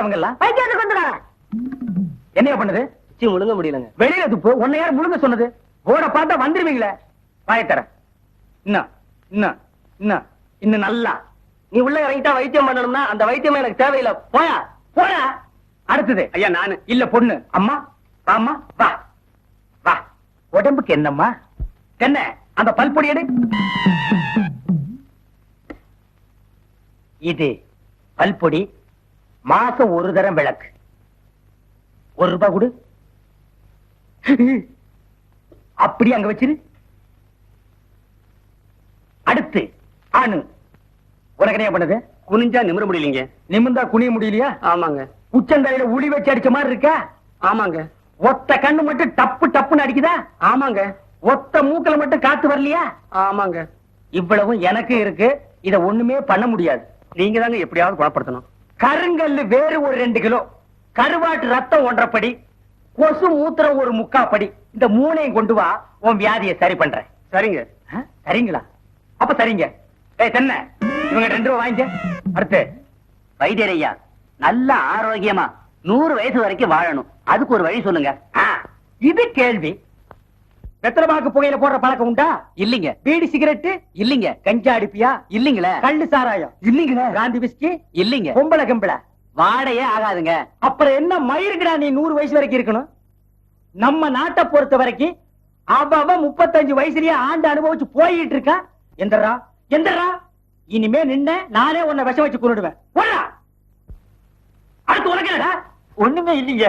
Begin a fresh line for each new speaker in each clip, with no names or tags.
அவங்க எல்லாம்?
வைத்தியத்துக்கு வந்துடுறாங்க.
என்னையா பண்ணுது?
முழுங்க முடியலங்க.
வெளியில துப்பு. உன்னை யார் முழுங்க சொன்னது? ஓட பார்த்தா வந்துருவீங்களே. வாயத்தர. இன்னும் இன்னும் இன்னும் இன்னும் நல்லா.
நீ உள்ள இறங்கிட்டா வைத்தியம் பண்ணணும்னா அந்த வைத்தியமே எனக்கு தேவையில்லை. போயா
போடா. அடுத்தது
ஐயா நானு.
இல்ல பொண்ணு. அம்மா வாம்மா வா வா. உடம்புக்கு என்னம்மா? என்ன அந்த பல்பொடி எடு. இது பல்பொடி. மாசம் ஒரு தரம் விளக்கு. ₹1 கொடு. அப்படி அங்க வச்சிரு. அடுத்து ஆணு. உனக்கு என்ன பண்ணுது?
குனிஞ்சா நிமிர முடியலீங்க.
நிமிந்தா குனிய முடியலையா?
ஆமாங்க.
உச்சந்தலையில உளி வச்சு அடிச்ச மாதிரி இருக்கா?
ஆமாங்க.
ஒத்த கண்ணு மட்டும் டப்பு டப்புன்னு அடிக்குதா?
ஆமாங்க.
ஒத்த மூக்கல மட்டும் காத்து வரலையா?
ஆமாங்க.
இவ்வளவும் எனக்கு இருக்கு. இத ஒண்ணுமே பண்ண முடியாது.
நீங்க தாங்க எப்படியாவது குணப்படுத்தணும்.
கருங்கல்லு வேறு ஒரு 2 கிலோ, கருவாட்டு ரத்தம் 1.5 படி, கொசு மூத்திரம் ஒரு 3/4 படி. இந்த 3ஐயும் கொண்டு வா, உன் வியாதியை சரி பண்றேன்.
சரிங்க.
சரிங்களா? அப்ப சரிங்க. ஏய் தென்ன, இவங்க 2 ரூபா வாங்கிக்க. அடுத்து
வைத்தியர் ஐயா, நல்ல ஆரோக்கியமா 100 வயசு வரைக்கும் வாழணும். அதுக்கு ஒரு வழி சொல்லுங்க.
இது கேள்வி. வெத்தலமாக்கு புகையில போடுற பழக்கம் உண்டா?
இல்லீங்க.
பீடி சிகரெட்
இல்லீங்க.
கஞ்சா அடிப்பியா?
இல்லீங்களே.
கள்ளு சாராயம்
இல்லீங்களே.
பிராந்தி விஸ்கி
இல்லீங்க.
பொம்பளை கம்பள
வாடையே ஆகாதுங்க.
அப்புறம் என்ன மயிருக்குடா நீ 100 வயசு வரைக்கும் இருக்கணும்? நம்ம நாட்டை பொறுத்த வரைக்கும் அவ 35 வயசுலயே ஆண்டு அனுபவிச்சு போயிட்டு இருக்கா. எந்தரா எந்தரா, இனிமே நின்ன நானே உன்னை விஷம் வச்சு கொண்டுடுவேன். அடுத்து உனக்கு என்னடா?
ஒண்ணுமே இல்லீங்க.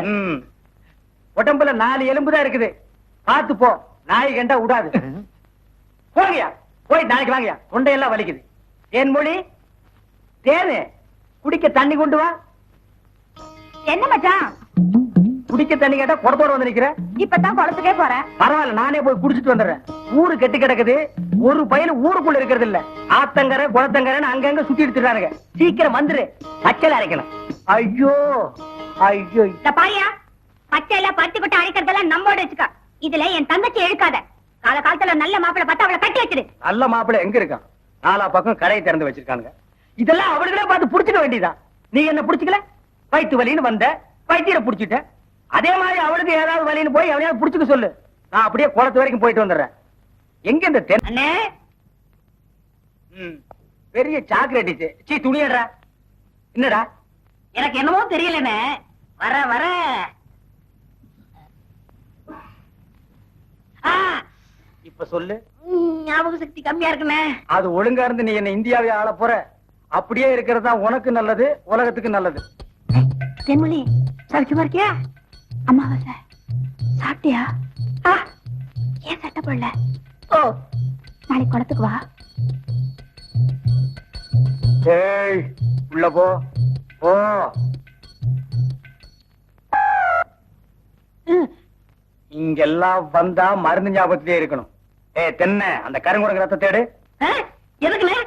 உடம்புல 4 எலும்பு தான் இருக்குது. பார்த்து போ, நாய் கண்டா விடாது. போங்கயா, போய் நாளைக்கு வாங்கயா. தொண்டையெல்லாம் வலிக்குது. தேன்மொழி, தேனு, குடிக்க தண்ணி கொண்டு வா.
என்ன மச்சான்?
குடிக்க தண்ணி கேட்டா குடத்தோட வந்து நிக்கிற.
இப்பதான் குளத்துக்கே போறேன்.
பரவாயில்ல, நானே போய் குடிச்சிட்டு வந்துடுறேன். ஊரு கெட்டு கிடக்குது. ஒரு பையன் ஊருக்குள்ள இருக்கிறது இல்ல. ஆத்தங்கரை குளத்தங்கரைன்னு அங்கங்க சுத்தி எடுத்துறானுங்க. சீக்கிரம் வந்துரு, பச்சையில அரைக்கணும். ஐயோ ஐயோ.
பாரியா, பச்சையில பருத்தி கொட்டை அழைக்கிறதெல்லாம் நம்மோட வச்சுக்க. இதுல என் தங்கச்சி எழுக்காத. கால காலத்துல நல்ல மாப்பிளை பார்த்து அவளை கட்டி வச்சிரு.
நல்ல மாப்பிள்ளை எங்க இருக்கான்? 4 பக்கம் கடையை திறந்து வச்சிருக்கானுங்க. இதெல்லாம் அவளுகளே பார்த்து புடிச்சுக்க வேண்டியதான். நீ என்ன புடிச்சுக்கல? வயிற்று வலின்னு வந்த, வைத்தியரை புடிச்சிட்ட. அதே மாதிரி அவளுக்கு ஏதாவது வலின்னு போய் அவனையாவது புடிச்சுக்க சொல்லு. நான் அப்படியே குளத்து வரைக்கும் போயிட்டு வந்துடுறேன். எங்க இந்த
அண்ணே?
பெரிய சாக்லேட். சீ, துணியடா. என்னடா?
எனக்கு என்னமோ தெரியலண்ணே. வர வர
இப்ப சொல்லு.
ஞாபக சக்தி கம்மியா இருக்குண்ணே.
அது ஒழுங்கா இருந்து நீ என்ன இந்தியாவே ஆள போற. அப்படியே இருக்கிறதா உனக்கு நல்லது, உலகத்துக்கு நல்லது.
தென்மொழி, சௌக்கியமா இருக்கியா? அம்மாவாசை சாப்பிட்டியா? ஏன் சட்டை போடல? ஓ, நாளைக்கு குளத்துக்கு வா.
ஏய், உள்ள போ போ. இங்கெல்லாம் வந்தா மருந்து ஞாபகத்திலே இருக்கணும். தென்ன, அந்த கருங்குரங்கு ரத்த தேடு.
எதுக்குண்ணே?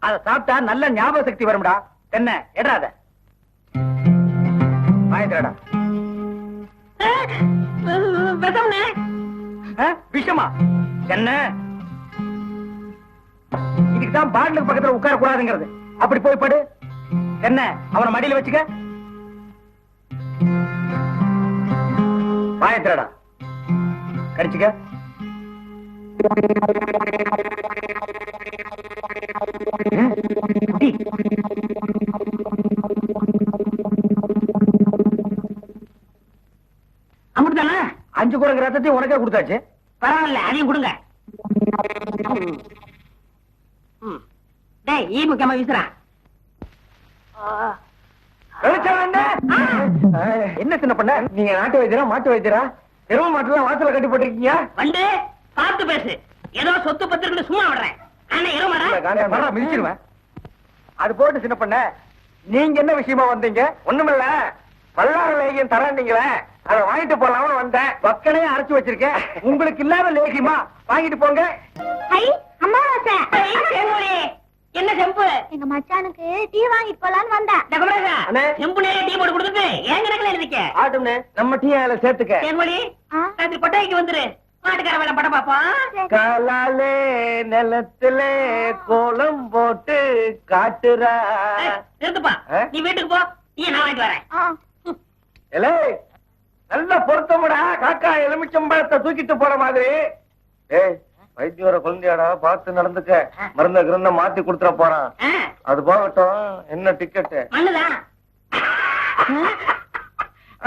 அத சாப்பிட்டா நல்ல ஞாபக சக்தி வரும்டா. தென்ன, எடாத வாங்கிடா. விஷமா? என்ன இதுக்குதான் பாட்டிலுக்கு பக்கத்துல உட்கார கூடாதுங்கிறது. அப்படி போய் படு. என்ன, அவனை மடியில வச்சுக்க. வாயத்திரடா, கடிச்சுக்க.
அமிர்தானே?
5 குரங்கு ரத்தத்தையும் உனக்கே கொடுத்தாச்சு.
பரவாயில்ல, அதையும் கொடுங்க. டேய், ஈ முக்கியமா வீசுறா.
என்ன சின்ன பண்ண? நீங்க நாட்டு வைத்தியரா மாட்டு வைத்தியரா? எரும மாட்டுலாம் வாசல கட்டி போட்டிருக்கீங்க.
வந்து பார்த்து பேசு. ஏதோ சொத்து பத்திரன்னு சும்மா விடுறேன். ஆனா எருமாடா
மிதிச்சிருவேன். அது போட்டு சின்ன பண்ண, நீங்க என்ன விஷயமா வந்தீங்க? ஒண்ணுமில்ல, பல்லாறு லேகியம் தராண்டீங்களே, அதை வாங்கிட்டு போலாம்னு வந்தேன். வக்கனையே அரைச்சு வச்சிருக்கேன். உங்களுக்கு இல்லாத லேகியமா? வாங்கிட்டு போங்க.
அம்மாவாசை என்ன செம்பு?
எங்க மச்சானுக்கு டீ வாங்கிட்டு போலான்னு வந்தேன்.
செம்புனே டீ போட்டு கொடுத்துட்டு ஏன் கணக்குல எழுதிக்க?
ஆட்டும்னே, நம்ம டீ அதுல சேர்த்துக்க.
தேன்மொழி, ராத்திரி கொட்டாய்க்கு வந்துரு. மாட்டுக்கார வேலை படம் பாப்போம்.
காலாலே நிலத்திலே கோலம் போட்டு காட்டுறா.
நிறுத்துப்பா, நீ வீட்டுக்கு போ.
டீ நான் வாங்கிட்டு வரேன்.
எலே நல்ல பொருத்தமுடா, காக்கா எலுமிச்சம்பழத்தை தூக்கிட்டு போற மாதிரி. ஏய், வைத்தியோட குழந்தையாடா, பார்த்து நடந்துக்க. மருந்த கிருந்த மாத்தி கொடுத்துட போறான். அது போகட்டும், என்ன டிக்கெட்?
மண்ணுதான்.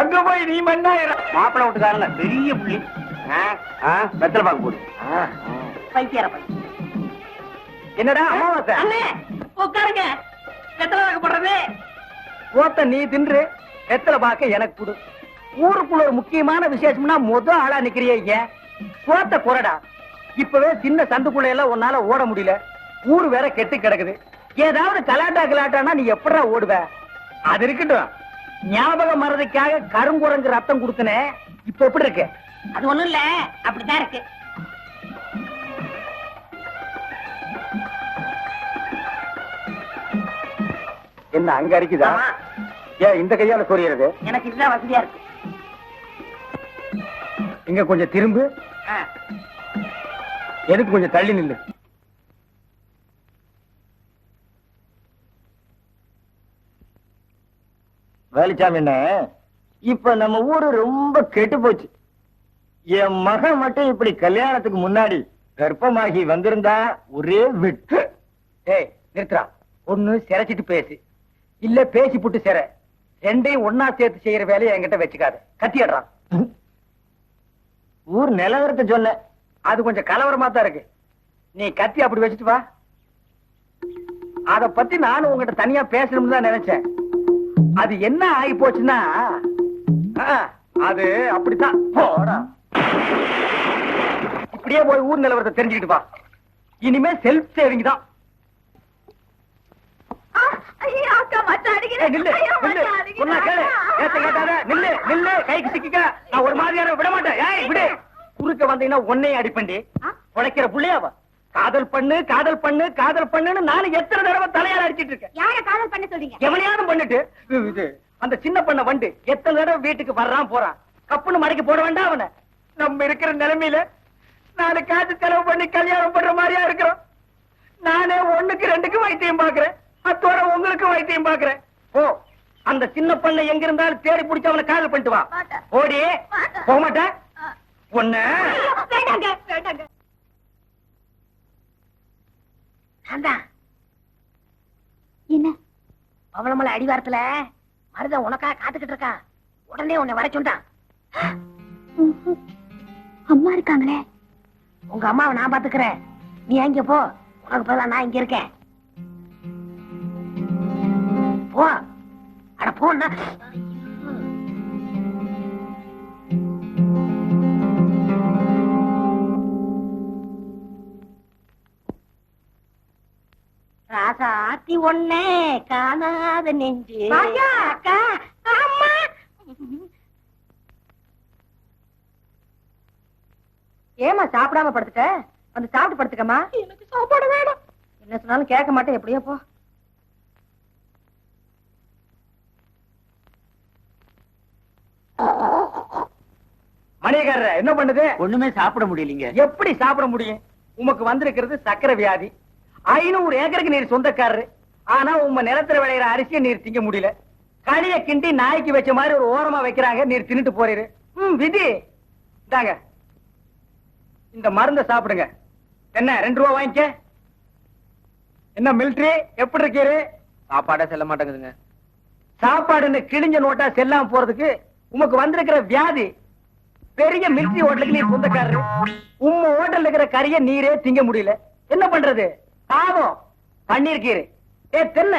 அங்க போய் நீ மண்ணாயிரம்.
மாப்பிள்ளை வீட்டுக்காரங்க பெரிய புள்ளி. வெத்தலை பாக்கு போடு. பைத்தியார பை.
என்னடா அமாவாசை?
அண்ணே உட்காருங்க. வெத்தலை பாக்கு போடுறது.
ஓத்த நீ தின்று, வெத்தலை பாக்க எனக்கு கொடு. ஊருக்குள்ள ஒரு முக்கியமான விசேஷம்னா ஆளா நிக்கிறிய. சோத்த குறடா. இப்பவே சின்ன சந்துக்குள்ள எல்லாம் உன்னால ஓட முடியல. ஊரு வேற கெட்டு கிடக்குது. ஏதாவது கலாட்டானா நீ எப்படா ஓடுவ? அது இருக்கட்டும், ஞாபகம் மறதிக்காக கருங்குரங்கு ரத்தம் கொடுத்தனே, இப்ப எப்படி இருக்கு?
அது ஒண்ணும் இல்ல, அப்படித்தான் இருக்கு.
என்ன அங்க அரிக்குதா? ஏன் இந்த கையால சொரியறது?
எனக்கு இதுதான் வசதியா இருக்கு.
இங்க கொஞ்சம் திரும்பு. எதுக்கு கொஞ்சம் தள்ளி நில்லு. வேலுச்சாமி, என்ன இப்ப நம்ம ஊரு ரொம்ப கெட்டு போச்சு. என் மகன் மட்டும் இப்படி கல்யாணத்துக்கு முன்னாடி கர்ப்பமாகி வந்திருந்தா ஒரே விட்டு. ஏய் நிறுத்துறா. ஒண்ணு சிரைச்சிட்டு பேசு, இல்ல பேசி புட்டு சிற. ரெண்டையும் ஒன்னா சேர்த்து செய்யற வேலையை என்கிட்ட வச்சுக்காது. கத்திடுறான். ஊர் நிலவரத்தை சொன்ன, அது கொஞ்சம் கலவரமா தான் இருக்கு. நீ கத்தி அப்படி வச்சுட்டு வா. அத பத்தி நானும் உங்ககிட்ட தனியா பேசணும்னு தான் நினைச்சேன். அது என்ன ஆகி போச்சுன்னா, அது அப்படித்தான். போடா. இப்படியே போய் ஊர் நிலவரத்தை தெரிஞ்சுக்கிட்டு வா. இனிமே செல்ஃப் சேவிங் தான். கைக்கு சிக்க நான் ஒரு மாதிரியான விட மாட்டேன். குறுக்க வந்தீங்கன்னா உன்னையும் அடிப்பண்டி. உழைக்கிற புள்ளையாவா? காதல் பண்ணு காதல் பண்ணு காதல் பண்ணுன்னு நானும் எத்தனை தடவை தலையால அடிச்சிட்டு இருக்கேன்.
யார காதல் பண்ண சொல்றீங்க?
எவனையாவது பண்ணிட்டு இது அந்த சின்ன பண்ண வண்டு எத்தனை தடவை வீட்டுக்கு வர்றான் போறான். கப்புன்னு மடக்கி போட வேண்டாம் அவனை. நம்ம இருக்கிற நிலைமையில நாலு காசு செலவு பண்ணி கல்யாணம் பண்ற மாதிரியா இருக்கிறோம். நானே 1க்கு 2க்கு வைத்தியம் பாக்குறேன். அத்தோட உங்களுக்கு வைத்தியம் பாக்குறேன். ஓ, அந்த சின்ன பண்ண எங்க இருந்தாலும் தேடி பிடிச்ச அவனை காதல் பண்ணிட்டு வா. ஓடி போக மாட்டேன் ஒண்ணு.
வேண்டாங்க வேண்டாங்க. என்ன
பவளமலை அடிவாரத்துல மருத உனக்காக காத்துக்கிட்டு இருக்கான். உடனே உன்னை வர சொன்னான்.
அம்மா இருக்காங்களே.
உங்க அம்மாவை நான் பாத்துக்கிறேன். நீ எங்க போ. உனக்கு பதிலா நான் இங்க இருக்கேன். போ. அட போன்னா. ராசாத்தி ஒண்ணே காணாத நெஞ்சு.
அக்கா, அம்மா. ஏமா சாப்பிடாம படுத்துட்ட? வந்து சாப்பிட்டு படுத்துக்கமா.
எனக்கு சாப்பாடு வேணும்.
என்ன சொன்னாலும் கேட்க மாட்டேன். எப்படியோ போ.
மணியக்காரர் என்ன பண்ணுது?
ஒண்ணுமே சாப்பிட முடியலீங்க.
எப்படி சாப்பிட முடியும்? உமக்கு வந்திருக்கிறது சக்கரை வியாதி. 500 ஏக்கருக்கு நீர் சொந்தக்காரரு. ஆனா உங்க நிலத்துல விளையிற அரிசியை நீர் திங்க முடியல. களிய கிண்டி நாய்க்கு வச்ச மாதிரி ஒரு ஓரமா வைக்கிறாங்க. நீர் தின்னுட்டு போறீரு. விதி தாங்க. இந்த மருந்த சாப்பிடுங்க. என்ன 2 ரூபா வாங்கிக்க. என்ன மிலிட்டரி எப்படி இருக்கீரு?
சாப்பாடே செல்ல மாட்டேங்குதுங்க.
சாப்பாடுன்னு கிழிஞ்ச நோட்டா செல்லாம போறதுக்கு உமக்கு வந்திருக்கிற வியாதி. பெரிய மிலிட்டரி ஹோட்டலுக்கு நீர் சொந்தக்காரரு. உம்ம ஹோட்டல்ல இருக்கிற கறிய நீரே திங்க முடியல. என்ன பண்றது? பாவம் பண்ணிருக்கீரு. தென்ன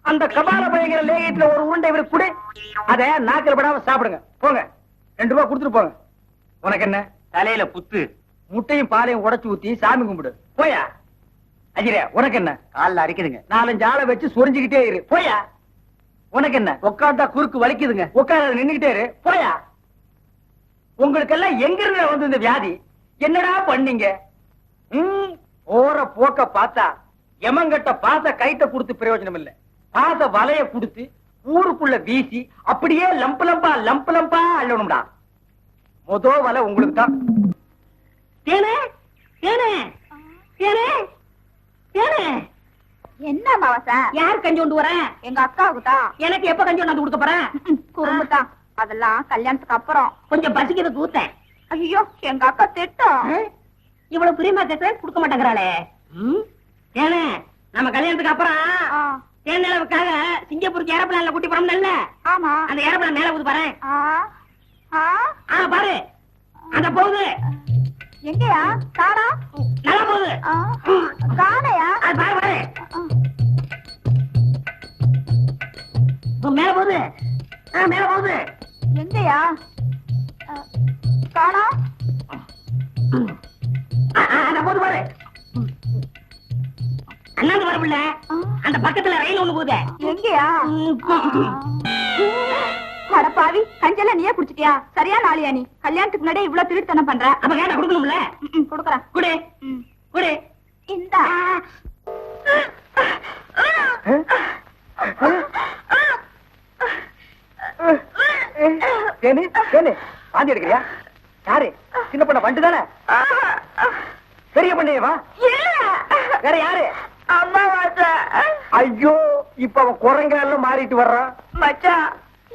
அந்த கபால பயங்கர லேகியத்துல ஒரு உருண்டை இவருக்கு கொடு. அத நாக்கில் படாம சாப்பிடுங்க. போங்க. 2 ரூபா கொடுத்துட்டு போங்க. உனக்கு என்ன
தலையில புத்து.
முட்டையும் பாலையும் உடைச்சு ஊத்தி சாமி கும்பிடு. போயா. அஜிரே உனக்கு என்ன?
கால்ல அரிக்குதுங்க.
4-5 ஆளை வச்சு சொரிஞ்சுக்கிட்டே இரு. போயா. உனக்கு என்ன? உட்கார்ந்தா குறுக்கு வலிக்குதுங்க. உட்கார நின்னுகிட்டே இரு. போயா. உங்களுக்கெல்லாம் எங்க இருந்து வந்து இந்த வியாதி? என்னடா பண்ணீங்க? போற போக்க பார்த்தா எமங்கட்ட பாச கைட்ட கொடுத்து பிரயோஜனம் இல்ல. பாச வலைய கொடுத்து ஊருக்குள்ள வீசி அப்படியே லம்பு லம்பா அள்ளணும்டா. மொத வலை உங்களுக்கு தான்.
தேனே தேனே தேனே தேனே
என்ன அமாவாசை?
யார் கஞ்சி கொண்டு வரேன்?
எங்க அக்காவுக்கு தான்.
எனக்கு எப்ப கஞ்சி கொண்டாந்து கொடுக்க போறேன்?
குறும்புதான். அதெல்லாம் கல்யாணத்துக்கு அப்புறம்.
கொஞ்சம் பசிக்கிறது கூத்தேன்.
ஐயோ, எங்க அக்கா திட்டம்.
இவ்வளவு பிரியமா கேட்கறேன், கொடுக்க மாட்டேங்கிறாளே. ஏனே நம்ம கல்யாணத்துக்கு அப்புறம் தேர்ந்தளவுக்காக சிங்கப்பூருக்கு ஏரோப்ளான்ல கூட்டி போறோம்ல.
ஆமா.
அந்த ஏரோப்ளான் மேல போகுது பாரு. பாரு அந்த போகுது.
எங்கயா? காணா?
நல்லா போகுது.
காணையா?
அது பாரு பாரு. மேல போகுது. மேல போகுது.
எங்கயா? காணா?
அந்த போகுது பாரு. அண்ணாந்து வரவில்ல. அந்த பக்கத்துல ரயில் ஒண்ணு போகுது.
எங்கயா? அடப்பாவி, கஞ்சல நீயே குடிச்சிட்டியா? சரியா நாளியா நீ? கல்யாணத்துக்கு முன்னாடி இவ்வளவு திருட்டுத்தனம் பண்ற.
அப்ப கேட்டா கொடுக்கணும்ல.
குடுக்கறேன்.
குடு குடு.
இந்தா.
வாந்தி எடுக்கிறியா? யாரு? சின்ன பண்ண வண்டு தானே? பெரிய பண்ணையவா? வேற யாரு?
அம்மாவாசை.
ஐயோ, இப்ப அவன் குரங்கால மாறிட்டு வர்றான்.
மச்சான்,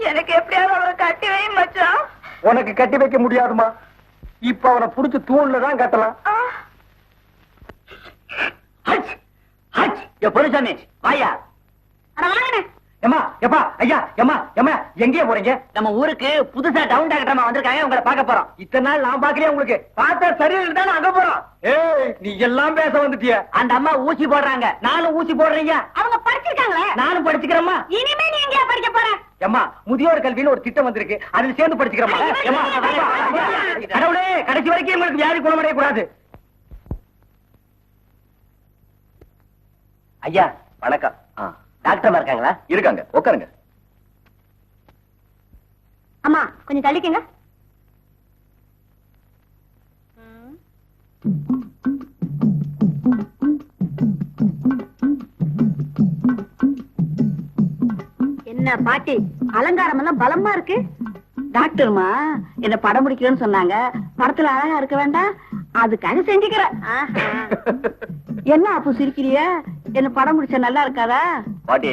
எனக்கு எப்படியாவது அவரை கட்டி வை மச்சான்.
உனக்கு கட்டி வைக்க முடியாதுமா. இப்ப அவனை புடிச்சு தூண்ல தான் கட்டலாம்.
பொருசாமி வாயா.
ஏமா எப்பா ஐயா ஏமா ஏமா எங்கேயே போறீங்க?
நம்ம ஊருக்கு புதுசா டவுன் டாக்டர் வந்திருக்காங்க, உங்களை பார்க்க போறோம்.
இத்தனை நாள் நான் பாக்கலையே உங்களுக்கு. பார்த்தா சரியில்லை தானே அங்க போறோம். ஏய், நீ எல்லாம் பேச வந்துட்டிய.
அந்த அம்மா ஊசி போடுறாங்க.
நானும் ஊசி போடுறீங்க.
அவங்க படிச்சிருக்காங்களே.
நானும் படிச்சுக்கிறேம்மா.
இனிமே நீ எங்கயா படிக்க போற?
ஏமா, முதியோர் கல்வின்னு ஒரு திட்டம் வந்திருக்கு, அதுல சேர்ந்து படிச்சுக்கிறோமா? கடவுளே, கடைசி வரைக்கும் உங்களுக்கு வியாதி குணமடைய கூடாது.
ஐயா வணக்கம். டாக்டர் இருக்காங்களா?
இருக்காங்க, உட்காருங்க.
அம்மா கொஞ்சம் தள்ளிக்கங்க. என்ன பாட்டி, அலங்காரம் எல்லாம் பலமா இருக்கு. டாக்டர்மா என்ன படம் பிடிக்கலன்னு சொன்னாங்க. படத்துல அழகா இருக்க வேண்டாம், அதுக்காக செஞ்சுக்கிறேன். என்ன அப்போ சிரிக்கிறிய? என்ன படம் பிடிச்சா நல்லா இருக்காதா?
பாட்டி,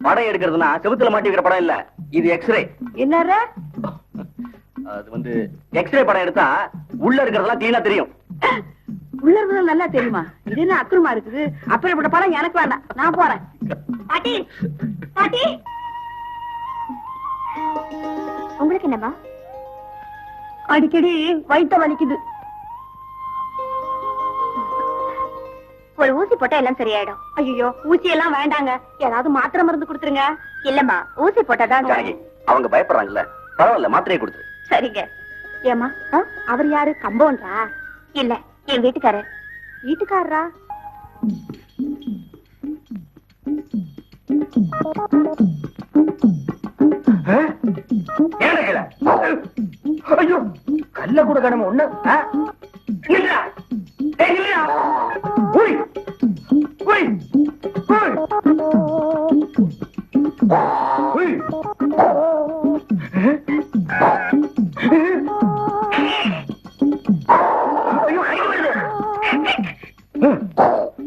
படம் எடுக்கிறதுனா செவுத்துல மாட்டி வைக்கிற படம் இல்ல, இது எக்ஸ்ரே.
என்னற?
அது வந்து எக்ஸ்ரே படம் எடுத்தா உள்ள இருக்கிறதெல்லாம் கிளீனா தெரியும்.
உள்ள இருக்கிறது நல்லா தெரியுமா? இது என்ன அக்குறமா இருக்குது? அப்படிப்பட்ட படம் எனக்கு வேண்டாம், நான் போறேன். பாட்டி பாட்டி,
உங்களுக்கு என்னமா?
அடிக்கடி வயித்த வலிக்குது.
ஒரு ஊசி போட்டா எல்லாம் சரியாயிடும்.
ஐயோ, ஊசி எல்லாம் வேண்டாங்க, ஏதாவது மாத்திரை மருந்து கொடுத்துருங்க.
இல்லம்மா, ஊசி போட்டாதான்.
அவங்க பயப்படுறாங்கல்ல, பரவாயில்ல, மாத்திரையை கொடுத்துரு.
சரிங்க.
ஏமா, அவர் யாரு? கம்பவுண்டரா?
இல்ல, என் வீட்டுக்காரர்.
வீட்டுக்காரரா?
ஐயோ, கல்ல கூட கணம் ஒண்ணு.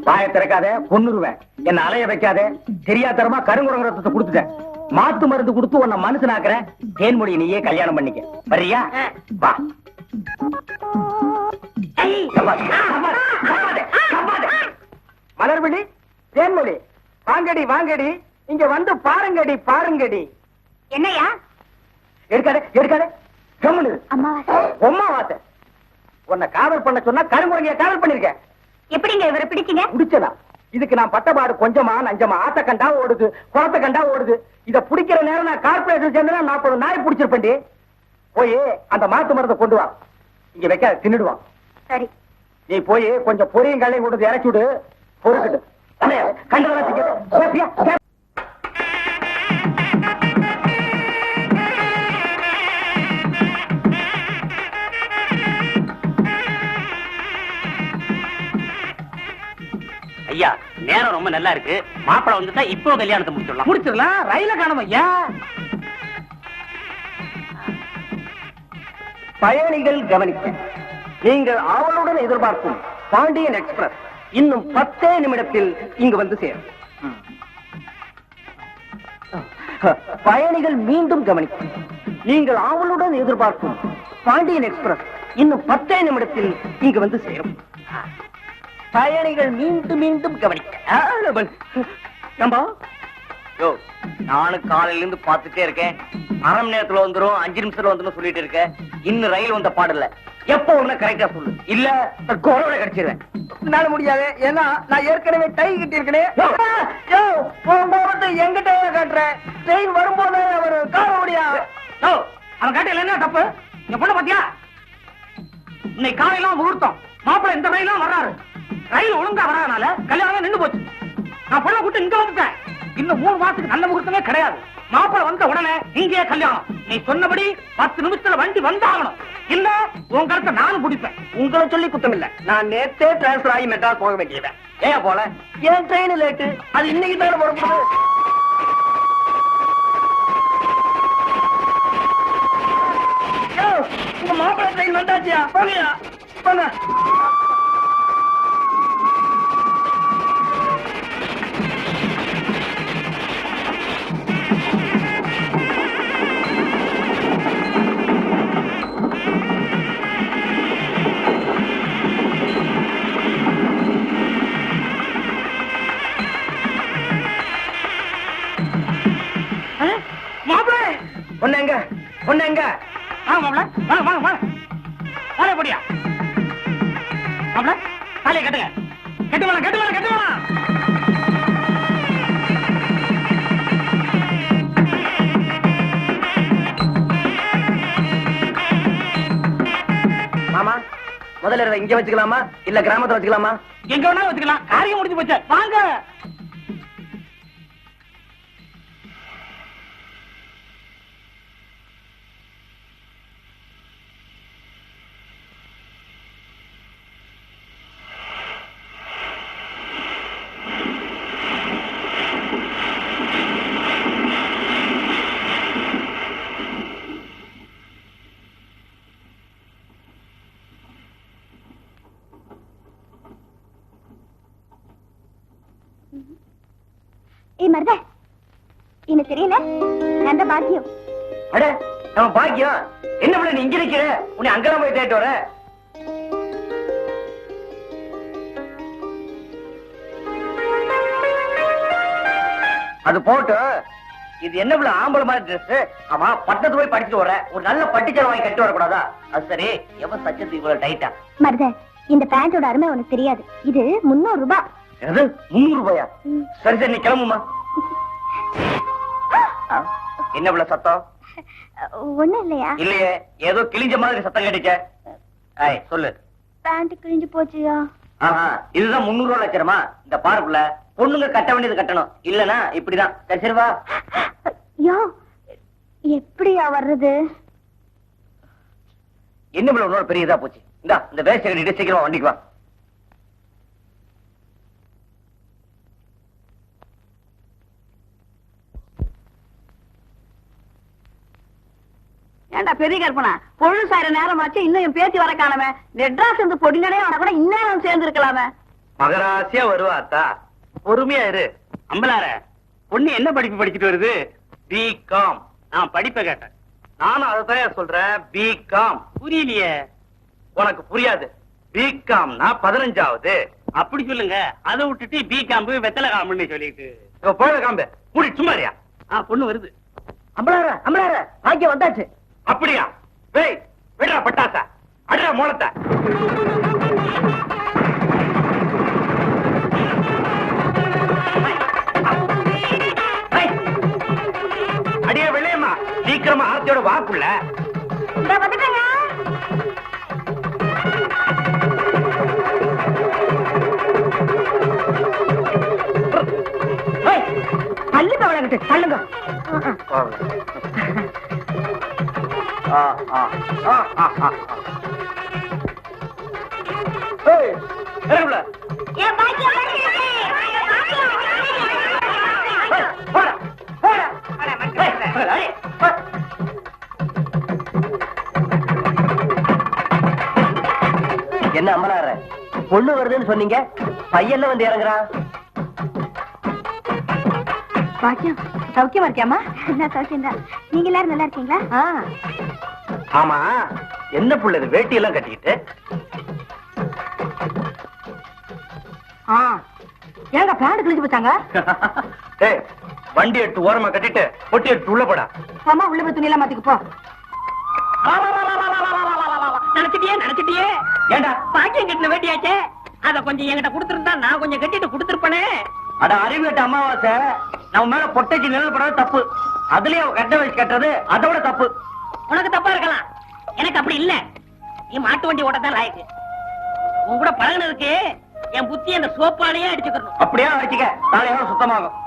வாய திறக்காத, பொண்ணுருவேன். என்ன அலைய வைக்காத. தெரியாதரமா கருங்குரங்க ரத்தத்தை கொடுத்துட்டேன். மாத்து மருந்து கொடுத்து உன்னை மனுஷனாக்குறேன். தேன்மொழி நீயே கல்யாணம் பண்ணிக்க. வரியா? வா. மலர்விழி, தேன்மொழி, வாங்கடி வாங்கடி, இங்க வந்து பாருங்கடி பாருங்கடி.
என்னையா?
எடுக்காத எடுக்காத, கம்முனு.
அம்மாவாசை.
அம்மாவாசை. உன்னை காதல் பண்ண சொன்னா கருங்குரங்கிய காதல் பண்ணிருக்க.
எப்படிங்க இவரை பிடிச்சீங்க?
பிடிச்சதா? இதுக்கு நான் பட்டபாடு கொஞ்சமா நஞ்சமா. ஆத்த கண்டா ஓடுது, குளத்தை கண்டா ஓடுது. இத பிடிக்கிற நேரம் நான் கார்பரேஷன் சேர்ந்தா 40 நாய் பிடிச்சிருப்பேன்டி. போய் அந்த மாத்து மருந்தை கொண்டு வா. இங்க வைக்க தின்னுடுவான்.
சரி.
நீ போய் கொஞ்சம் பொரியும் கல்லையும் கொண்டு இறக்கி விடு. பொறுக்கிட்டு கண்டதெல்லாம்
ஐயா, நேரம் ரொம்ப நல்லா இருக்கு. மாப்பிள வந்துட்டா இப்போ கல்யாணத்தை முடிச்சிடலாம்.
முடிச்சிடலாம். ரயில காணும் ஐயா. பயணிகள் கவனிக்க. நீங்கள் ஆவலுடன் எதிர்பார்க்கும் பாண்டியன் எக்ஸ்பிரஸ் இன்னும் 10 நிமிடத்தில் இங்கு வந்து சேரும். பயணிகள் மீண்டும் கவனிக்கும். நீங்கள் ஆவலுடன் எதிர்பார்க்கும் பாண்டியன் எக்ஸ்பிரஸ் இன்னும் 10 நிமிடத்தில் இங்கு வந்து சேரும். பயணிகள் மீண்டும் மீண்டும் கவனிக்க.
நானும் காலையில இருந்து பாத்துட்டே இருக்கேன். அரை மணி நேரத்துல வந்துரும், 5 நிமிஷத்துல வந்துரும் சொல்லிட்டு இருக்கேன். இன்னும் ரயில் வந்த பாடல. எப்ப ஒண்ணு கரெக்டா சொல்லு, இல்ல கொரோனா கிடைச்சிருவேன்.
என்னால முடியாது, ஏன்னா நான் ஏற்கனவே டை கிட்டி இருக்கேன். எங்கிட்ட காட்டுறேன், ட்ரெயின் வரும்போது அவர் காண முடியாது.
அவன் காட்டையில என்ன தப்பு? என் பொண்ணு பாத்தியா? இன்னைக்கு காலையெல்லாம் முகூர்த்தம், மாப்பிள்ளை இந்த ரயிலும் வர்றாரு. ரயில் ஒழுங்கா வராதனால கல்யாணம் நின்னு போச்சு. நான் பொண்ணை கூட்டு இங்க வந்துட்டேன். இன்னும் 3 மாசத்துக்கு நல்ல முகூர்த்தமே கிடையாது. மாப்பிள்ளை வந்த உடனே இங்கே கல்யாணம். நீ சொன்னபடி 10 நிமிஷத்துல வண்டி வந்தாகணும். இல்ல உன் கருத்தை நானும் பிடிப்பேன்.
உங்களை சொல்லி குத்தம் இல்ல, நான் நேத்தே டிரான்ஸ்பர் ஆகி மெட்ராஸ் போக வேண்டியவன்.
ஏன் போல?
ஏன் ட்ரெயின் லேட்டு, அது இன்னைக்கு தானே புறப்படுது. உங்க மாப்பிள்ளை ட்ரெயின் வந்தாச்சியா? போங்கயா போங்க.
மாப்பிள்ளை
ஒண்ணு எங்க?
வாங்க மாப்பிள்ளை, வாங்க வாங்க வாங்க. வாழை போடியா மாப்பிள்ளை, தாலியை கட்டுங்க. கட்டு வேணாம், கட்டு வேணாம், கட்டு வேணாம்.
மாமா, முதல்ல இரவை இங்க வச்சுக்கலாமா இல்ல கிராமத்துல வச்சுக்கலாமா?
எங்க வேணாலும் வச்சுக்கலாம், காரியம் முடிஞ்சு போச்சு. வாங்க.
மருத, என்ன தெரியல, நல்ல பாக்கியம்.
அட நம்ம பாக்கியம் என்ன பண்ண? நீ இங்க இருக்கிற, உன்னை அங்கெல்லாம் போய் தேட்டு வர. அது போட்டு இது என்ன இவ்வளவு ஆம்பளை மாதிரி ட்ரெஸ்? ஆமா, பட்டத்து போய் படிச்சுட்டு வர, ஒரு நல்ல பட்டுச்சேலை வாங்கி கட்டி வரக்கூடாதா? அது சரி, எவன் சச்சத்து இவ்வளவு டைட்டா?
மருத, இந்த பேண்டோட அருமை உனக்கு தெரியாது. இது 300 ரூபாய்.
எது 300 ரூபாயா? சரி சரி, நீ கிளம்புமா. என்ன இவ்வளவு சத்தம்?
ஒண்ணும் இல்லையா?
இல்லையே, ஏதோ கிழிஞ்ச மாதிரி சத்தம் கேட்டுச்சே. சொல்லு.
பேண்ட் கிழிஞ்சு போச்சியா?
ஆஹா, இதுதான் 300 ரூபாய் லட்சமா? இந்த பார்க்குள்ள பொண்ணுங்க கட்ட வேண்டியது கட்டணும், இல்லனா இப்படிதான். சரி சரி வா.
யோ, எப்படியா வர்றது?
என்ன இவ்வளவு இன்னொரு பெரிய இதா போச்சு? இந்த வேஸ்ட் கட்டிட்டு சீக்கிரமா வண்டிக்கு வா.
ஏண்டா பெரிய கற்பனா, பொழுது சாயிர நேரம் ஆச்சு, இன்னும் என் பேத்தி வர காணமே. மெட்ராஸ் இருந்து பொடிங்கடே ஆனா கூட இன்னும் சேர்ந்து இருக்கலாமே.
மகராசியா வருவா அத்தா, பொறுமையா இரு. அம்பலார, பொண்ணு என்ன படிப்பு படிச்சுட்டு வருது? பிகாம். நான் படிப்பை கேட்டேன். நானும் அதைத்தான் சொல்றேன், பிகாம். புரியலையே. உனக்கு புரியாது. பிகாம்னா 15வது. அப்படி சொல்லுங்க. அதை விட்டுட்டு பிகாம்பு வெத்தலை காம்புன்னு சொல்லிட்டு போயிட காம்பு மூடி சும்மாரியா. பொண்ணு வருது.
அம்பளார பாக்கியம் வந்தாச்சு.
அப்படியா? வேய், விடுறா பட்டாசா, அடுற மோளத்தை. அடியே வெள்ளையம்மா, சீக்கிரமா ஆர்த்தியோட வாக்குள்ள.
பள்ளி பவளங்கிட்டு தள்ளுங்க. என்ன அம்மலார, பொண்ணு வருதுன்னு சொன்னீங்க, பையன்ல வந்து இறங்குறான்.
பாக்கியம் சௌக்கியமா இருக்கியாமா? நான் சௌக்கியம் தான். நீங்க எல்லாரும் நல்லா இருக்கீங்களா?
ஆமா, என்ன புள்ள இது வேட்டி எல்லாம் கட்டிக்கிட்டு?
ஏங்க பேண்ட் கிழிச்சு போச்சாங்க?
டேய், வண்டி எடுத்து ஓரமா கட்டிட்டு பொட்டி எடுத்து உள்ள போடா.
அம்மா உள்ள போய் துணி எல்லாம் மாத்திக்கு போ.
நினைச்சிட்டியே ஏண்டா பாக்கியம் கட்டின வேட்டியாச்சே, அத கொஞ்சம் என்கிட்ட கொடுத்துருந்தா நான் கொஞ்சம் கட்டிட்டு கொடுத்துருப்பனே. அட அறிவு கட்ட அமாவாசை, நம்ம மேல பொட்டைச்சு நிழல் படாத தப்பு. அதுலயே அவ கட்ட வச்சு கட்டுறது அதோட தப்பு. உனக்கு தப்பா இருக்கலாம், எனக்கு அப்படி இல்ல. நீ மாட்டு வண்டி ஓட்டத்தான் லாயக்கு. உன் கூட பழகினதுக்கு என் புத்தி அந்த சோப்பாலேயே அடிச்சுக்கணும். அப்படியே அடிச்சுக்க, நாளையோட சுத்தமாகும்.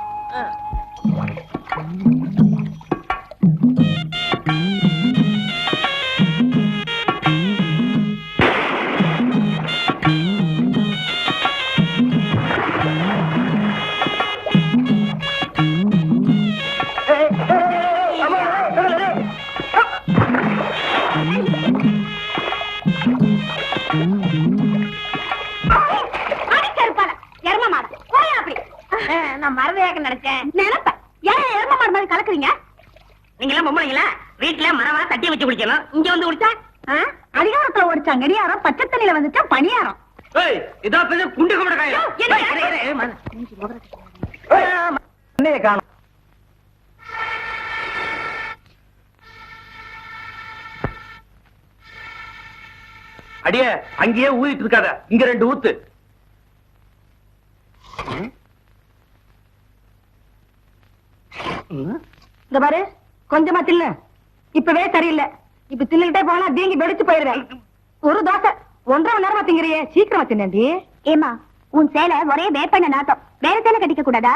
நான் மறதையாக நினைச்சேன். நினைப்பேன். ஏன் எரும மாடு மாதிரி கலக்குறீங்க?
நீங்க எல்லாம் பொம்பளைங்களா? வீட்டுல மரவா தட்டி வச்சு குடிக்கணும், இங்க வந்து குடிச்சா
அதிகாரத்துல ஓடிச்சா கடியாரம், பச்சை தண்ணியில வந்துச்சா பணியாரம்.
இதான் பெரிய குண்டு கும்பிட காயம். காணும்.
அடியே, அங்கேயே ஊதிட்டு இருக்காத, இங்க 2 ஊத்து.
இந்த பாரு, கொஞ்சமா தின்னு. இப்பவே சரியில்லை. இப்ப தின்னுகிட்டே போனா தீங்கி வெடிச்சு போயிருவேன். ஒரு தோசை 1.5 மணி நேரமா திங்கிறியே, சீக்கிரமா தின்னண்டி. ஏமா, உன் சேலை ஒரே வேப்பண்ண நாட்டம். வேற சேலை கட்டிக்க கூடாதா?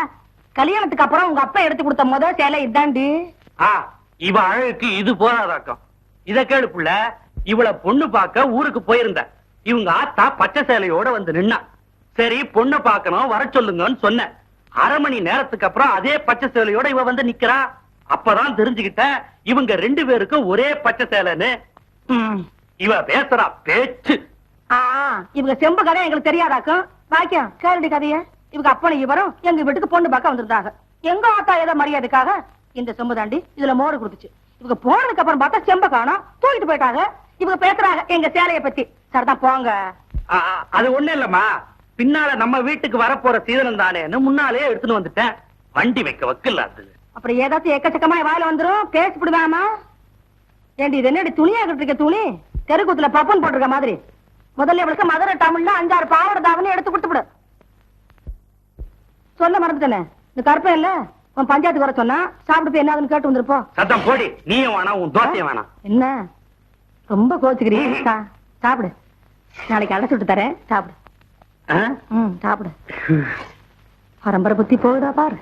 கல்யாணத்துக்கு அப்புறம் உங்க அப்பா எடுத்து கொடுத்த முதல் சேலை இதாண்டி.
இவ அழகுக்கு இது போராதாக்கம். இத கேளு புள்ள, இவள பொண்ணு பார்க்க ஊருக்கு போயிருந்த. இவங்க ஆத்தா பச்சை சேலையோட வந்து நின்னா. சரி, பொண்ணு பார்க்கணும், வர சொல்லுங்கன்னு சொன்ன. அரை மணி நேரத்துக்கு அப்புறம் அதே பச்சை சேலையோட இவ வந்து நிக்கிறா. அப்பதான் தெரிஞ்சுக்கிட்ட இவங்க 2 பேருக்கும் ஒரே பச்சை சேலைன்னு. இவ பேசுறா பேச்சு.
இவங்க செம்பு கதை எங்களுக்கு தெரியாதாக்கும். பாக்கியம் கேளுடி கதைய. இவங்க அப்பனும் இவரும் எங்க வீட்டுக்கு பொண்ணு பார்க்க வந்திருந்தாங்க. எங்க ஆத்தா ஏதோ மரியாதைக்காக இந்த செம்பு தாண்டி இதுல மோரு கொடுத்துச்சு. இவங்க போனதுக்கு அப்புறம் பார்த்தா செம்ப காணோம், தூக்கிட்டு போயிட்டாங்க. இவங்க பேசுறாங்க எங்க சேலைய பத்தி. சரிதான் போங்க.
அது ஒண்ணு இல்லம்மா, பின்னால நம்ம வீட்டுக்கு வரப்போற சீதனம் தானேன்னு முன்னாலே எடுத்துட்டு வந்துட்டேன். வண்டி வைக்க வக்கல.
அப்புறம் ஏதாச்சும் எக்கச்சக்கமா வாயில வந்துரும், பேசிவிடுவாமா? ஏண்டி இது என்னடி துணியா கட்டிருக்க துணி? தெருக்கூத்துல பப்பன் போட்டிருக்க மாதிரி. முதல்ல இவளுக்கு மதுரை டவுன்ல 5-6 பாவாடை தாவணி எடுத்து கொடுத்துவிடு. சொல்ல மறந்துட்டேனே, இந்த கருப்பை இல்ல உன் பஞ்சாயத்துக்கு வர சொன்னா சாப்பிட்டு என்னதுன்னு கேட்டு வந்துருப்போம்.
சத்தம் போடி, நீயும் வேணாம், உன் தோசையும் வேணாம்.
என்ன ரொம்ப கோச்சுக்கிறீங்க? சாப்பிடு, நாளைக்கு அழைச்சு விட்டு தரேன், சாப்பிடு. சாப்பிடு. பரம்பரை புத்தி போகுதா பாரு.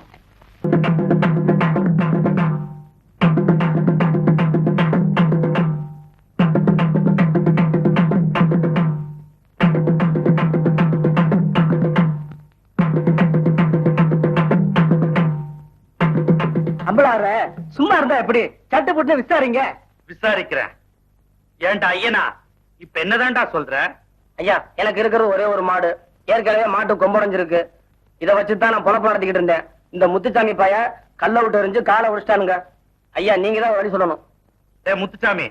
அம்பளார சும்மா இருந்தா எப்படி? சட்டு போட்டு விசாரிங்க.
விசாரிக்கிறேன். ஏன்டா ஐயனா, இப்ப என்னதான்டா சொல்ற?
ஐயா, எனக்கு இருக்கிறது ஒரே ஒரு மாடு. ஏற்கனவே மாட்டு கொம்படைஞ்சிருக்கு. இத வச்சுதான் நான் பொழப்பு நடத்திக்கிட்டு இருந்தேன். இந்த முத்துச்சாமி பைய கல்ல விட்டு எறிஞ்சு காலை உடிச்சிட்டானுங்க. ஐயா, நீங்க தான் வழி சொல்லணும்.
முத்துச்சாமி,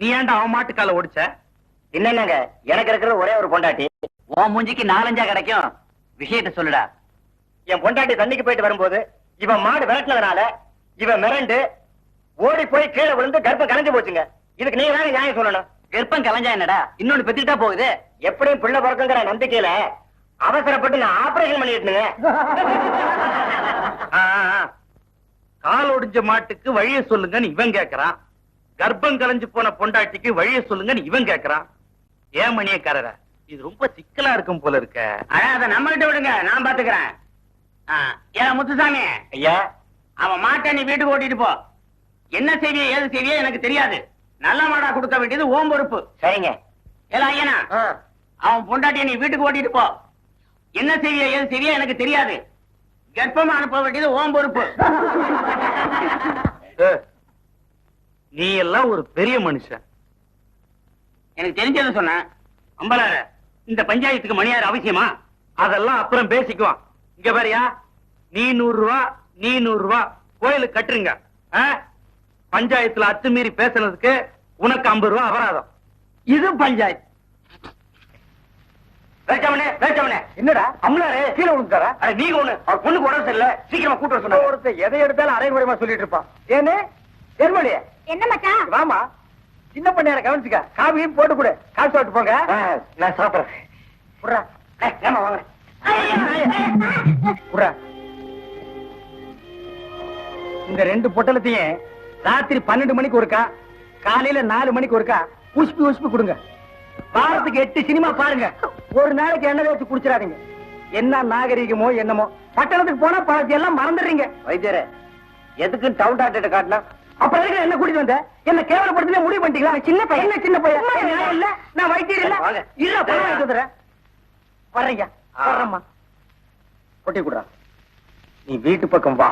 நீ ஏன்டா அவன் மாட்டுக்கால ஓடிச்ச?
என்னங்க, எனக்கு இருக்கிறது ஒரே ஒரு பொண்டாட்டி.
உன் மூஞ்சிக்கு 4-5 கிடைக்கும். விஷயத்த சொல்லுடா.
என் பொண்டாட்டி தண்ணிக்கு போயிட்டு வரும்போது இவன் மாடு விரட்டினதுனால இவன் மிரண்டு ஓடி போய் கீழே விழுந்து கர்ப்பம் கலைஞ்சு போச்சுங்க. இதுக்கு நீங்க தானே நியாயம் சொல்லணும்.
கர்ப்பம் கலைஞ்சா என்னடா, இன்னொன்னு பெத்துக்கிட்டா போகுது.
எப்படியும் பிள்ளை பிறக்குங்கிற நம்பிக்கையில அவசரப்பட்டு நான் ஆபரேஷன் பண்ணிட்டுங்க.
கால் ஒடிஞ்ச மாட்டுக்கு வழிய சொல்லுங்கன்னு இவன் கேக்குறான். கர்ப்பம் கலைஞ்சு போன பொண்டாட்டிக்கு வழிய சொல்லுங்கன்னு இவன் கேக்குறான். ஏன் மணியக்காரர, இது ரொம்ப சிக்கலா இருக்கும் போல இருக்க.
அதை நம்ம கிட்ட விடுங்க, நான் பாத்துக்கிறேன். ஏன் முத்துசாமி ஐயா, அவன் மாட்டை நீ வீட்டுக்கு ஓட்டிட்டு போ. என்ன செய்வியோ ஏது செய்வியோ எனக்கு தெரியாது. நல்ல மாடா கொடுக்க வேண்டியது ஓம் பொறுப்பு. சரிங்க. ஏலா ஐயனா, அவன் பொண்டாட்டிய நீ வீட்டுக்கு ஓட்டிட்டு போ. என்ன செய்வியோ ஏது செய்வியோ எனக்கு தெரியாது. கர்ப்பமா அனுப்ப வேண்டியது ஓம் பொறுப்பு.
நீ எல்லாம் ஒரு பெரிய மனுஷன்.
எனக்கு தெரிஞ்சது சொன்ன.
அம்பலார, இந்த பஞ்சாயத்துக்கு மணியார் அவசியமா? அதெல்லாம் அப்புறம் பேசிக்குவான். இங்க பாரியா, நீ 100 ரூபா, நீ 100 ரூபாய் கோயிலுக்கு கட்டுறீங்க. பஞ்சாயத்துல அத்துமீறி பேசுனதுக்கு உனக்கு 50 ரூபாய் அபராதம்.
இது பஞ்சாயத்து.
என்னடா அம்லாரு கீழே விழுந்தாரா? நீங்க ஒண்ணு அவர் பொண்ணுக்கு உடம்பு சரியில்லை, சீக்கிரமா கூட்டு வர சொன்னாங்க.
ஒருத்தர் எதை எடுத்தாலும் அரைகுறைமா சொல்லிட்டு இருப்பான். ஏன்னு தென்மொழியே
என்ன மச்சான்?
வாமா, சின்ன பண்ணையார கவனிச்சுக்க. காபியும் போட்டு கொடு, காசு சாப்பிட்டு போங்க.
நான் சாப்பிடுறேன்.
புர்ரா
ஏமா வாங்க.
புர்ரா, இந்த 2 பொட்டலத்தையும் ராத்திரி 12 மணிக்கு ஒருக்கா, காலையில 4 மணிக்கு ஒருக்கா உஷ்பி கொடுங்க. வாரத்துக்கு 8 சினிமா பாருங்க. ஒரு நாளைக்கு எண்ணெய் வச்சு குடிச்சிடாதீங்க. என்ன நாகரிகமோ என்னமோ, பட்டணத்துக்கு போனா பழத்தை எல்லாம் மறந்துடுறீங்க.
வைத்தியரே, எதுக்கு டவுன் டாக்டர் காட்டினா?
அப்புறம் எதுக்கு என்ன கூட்டிட்டு வந்த? என்ன கேவலப்படுத்தி முடிவு பண்ணிட்டீங்களா? சின்ன பையன், என்ன சின்ன பையன்? நான் இல்ல, நான் வைத்தியர் இல்ல.
வாங்க.
இல்ல, பணம் வாங்கிட்டு வந்துடுறேன். வர்றீங்க, வர்றேம்மா. கொட்டி குடுறா. நீ வீட்டு பக்கம் வா.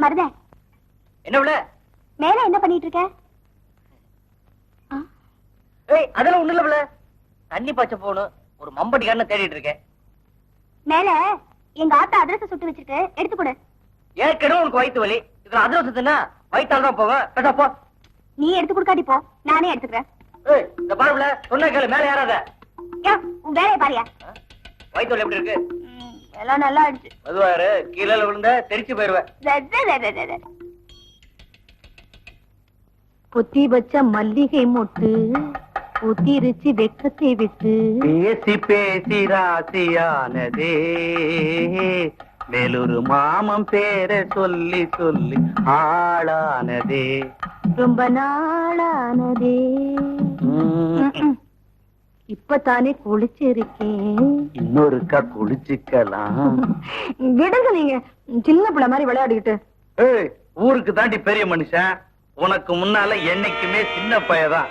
மருத,
என்ன விட?
மேல என்ன பண்ணிட்டு இருக்க?
அதெல்லாம் ஒண்ணு இல்ல. தண்ணி பாய்ச்ச போகணும், ஒரு மம்பட்டிக்காரன தேடிட்டு இருக்கேன்.
மேல எங்க ஆத்தா அட்ரஸ் சுட்டு வச்சிருக்கு, எடுத்து கொடு.
ஏற்கனவே உனக்கு வயிற்று வலி, இதுல அதிரசத்துனா வயிற்றால் தான் போவேன். பேசா போ.
நீ எடுத்து கொடுக்காடி போ, நானே எடுத்துக்கிறேன்.
இந்த பாருல சொன்ன கேளு, மேல ஏறாத.
உன் வேலையை பாரியா.
வயிற்று வலி எப்படி இருக்கு?
எல்லாம் நல்லா ஆயிடுச்சு.
மெதுவாரு, கீழே விழுந்த தெரிச்சு போயிருவேன்.
புத்தி வச்ச மல்லிகை மொட்டு புத்திருச்சு வெக்கத்தை விட்டு
பேசி பேசி ராசியானதே, மேலொரு மாமம் பேர சொல்லி சொல்லி ஆளானதே.
ரொம்ப நாளானதே. இப்பதானே குளிச்சிருக்கேன்.
இன்னொருக்கா குளிச்சுக்கலாம்.
விடுங்க, நீங்க சின்ன பிள்ளை மாதிரி விளையாடிக்கிட்டு.
ஊருக்கு தாண்டி பெரிய மனுஷன், உனக்கு முன்னால என்னைக்குமே சின்ன பையதான்.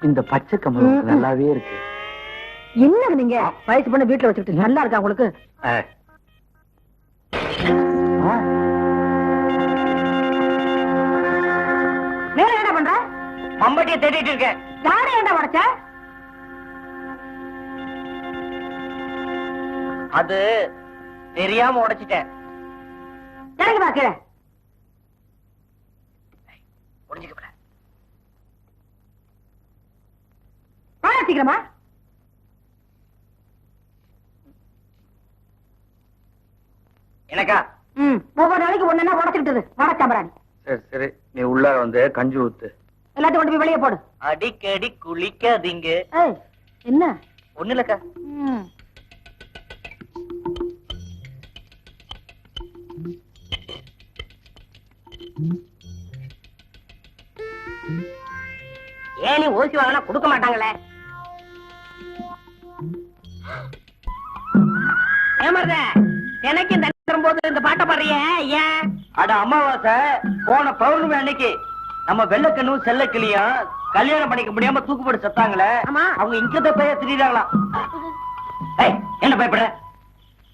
இந்த பச்சை கமலம் நல்லாவே இருக்கு.
என்ன நீங்க வயசு பண்ண வீட்டுல வச்சுக்கிட்டு நல்லா இருக்கா உங்களுக்கு? வேற என்ன பண்ற?
மம்பட்டியை தேடிட்டு இருக்கேன்.
யாரு என்ன உடைச்ச?
அது தெரியாம உடைச்சிட்டேன்.
எனக்கு பாக்கல
உடைஞ்சுக்கப்பட
சீக்கிரமா.
எனக்கா?
ஒவ்வொரு நாளைக்கு ஒண்ணு உடச்சுக்கிட்டது வடச்சாம்பராணி.
சரி சரி, நீ உள்ளார வந்து கஞ்சி ஊத்து.
எல்லாத்தையும் கொண்டு போய் வெளியே போடு.
அடிக்கடி குளிக்காதீங்க.
என்ன?
ஒண்ணு இல்லக்கா.
ஏன் நீ ஓசி வாங்கினா கொடுக்க மாட்டாங்களே? ஏமாறுத எனக்கு தரும் போது இந்த பாட்டை பாடுறிய ஏன்?
அட அமாவாசை போன பௌர்ணமி அன்னைக்கு நம்ம வெள்ளக்கண்ணும் செல்லக்கிளியும் கல்யாணம் பண்ணிக்க முடியாம தூக்குப்பட்டு செத்தாங்களே.
ஆமா.
அவங்க இங்கத பைய திரியிறாங்களாம். என்ன பயப்பட?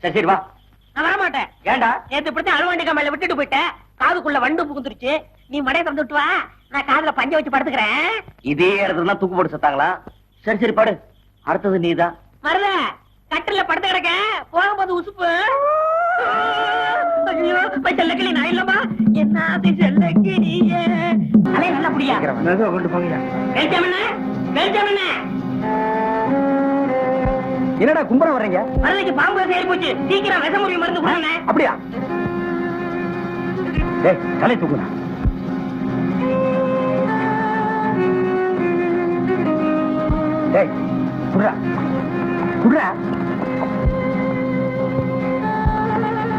சரி சரி வா.
நான் வரமாட்டேன்.
ஏண்டா?
நேத்து இப்படி அழுவாண்டி கம்மையில விட்டுட்டு போயிட்டேன். காதுக்குள்ள வண்டு புகுந்துருச்சு. நீ மடைய தந்து விட்டு வா, நான் காதுல பஞ்ச வச்சு படுத்துக்கிறேன்.
இதே இடத்துல தான் தூக்குப்பட்டு செத்தாங்களா? சரி சரி பாடு. அடுத்தது நீதான்.
வரல, கட்டில படுத்து கிடக்க போகும்போது உசுப்பு. செல்லக்கிளி நான் இல்லமா? என்ன செல்லக்கிளியே அலைய நல்லா புடியா
கொண்டு போங்க.
என்னடா கும்பரம் வர்றீங்க? வரலைக்கு பாம்பு சேரி போச்சு. சீக்கிரம் விஷமுறி மருந்து கொடுங்க. அப்படியா? டேய் தலை தூக்குடா. டேய் குடுறா குடுறா.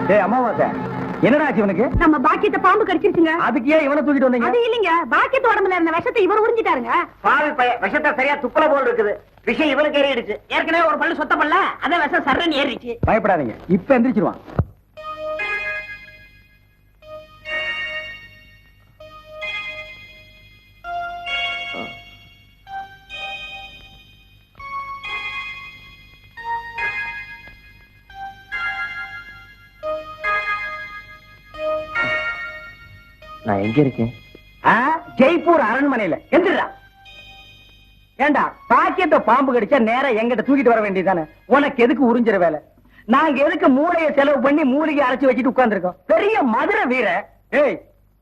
டேய் அமாவாசை, என்னடா ஆச்சு இவனுக்கு?
நம்ம பாக்கியத்தை பாம்பு கடிச்சிருச்சுங்க.
அதுக்கு ஏன் இவனை தூக்கிட்டு வந்தீங்க?
அது இல்லைங்க, பாக்கியத்து உடம்புல இருந்த விஷத்தை இவர் உறிஞ்சிட்டாருங்க.
பாவி பைய விஷத்தை சரியா துப்பல போல் இருக்குது. விஷயம் இவனுக்கு ஏறிடுச்சு.
ஏற்கனவே ஒரு பல்லு சொத்த பல்ல, அத விஷம் சர்றன்னு ஏறிடுச்சு.
பயப்படாதீங்க, இப்ப எந்திரிச்சிருவான்.
நான் எங்க இருக்கேன்?
ஜெய்ப்பூர் அரண்மனையில. எந்திரா. ஏண்டா பாக்கியத்தை பாம்பு கடிச்சா நேரா எங்கிட்ட தூக்கிட்டு வர வேண்டியதானே? உனக்கு எதுக்கு உறிஞ்சிற வேலை? நாங்க எதுக்கு மூளையை செலவு பண்ணி மூலிகை அரைச்சு வச்சுட்டு உட்கார்ந்துருக்கோம்? பெரிய மதுரை வீர. ஏய்,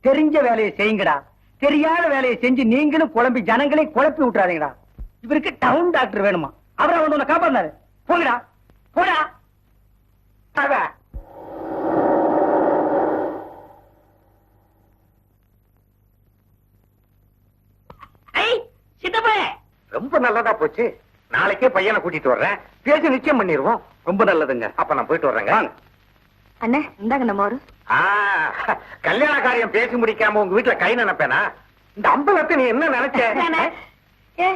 தெரிஞ்ச வேலையை செய்யுங்கடா. தெரியாத வேலையை செஞ்சு நீங்களும் குழம்பி ஜனங்களையும் குழப்பி விட்டுறாதீங்கடா. இவருக்கு டவுன் டாக்டர் வேணுமா? அவரை வந்து உன்னை காப்பாந்தாரு. போங்கடா, போடா.
ரொம்ப நல்லதா போச்சு. நாளைக்கே பையனை கூட்டிட்டு வர்றேன். பேசி நிச்சயம் பண்ணிடுவோம். ரொம்ப நல்லதுங்க. அப்ப நான் போயிட்டு வர்றேங்க.
அண்ணே இந்தாங்க நம்ம ஒரு
கல்யாண காரியம் பேசி முடிக்காம உங்க வீட்டுல கை நினைப்பேனா? இந்த அம்பலத்தை நீ என்ன நினைச்ச?
ஏ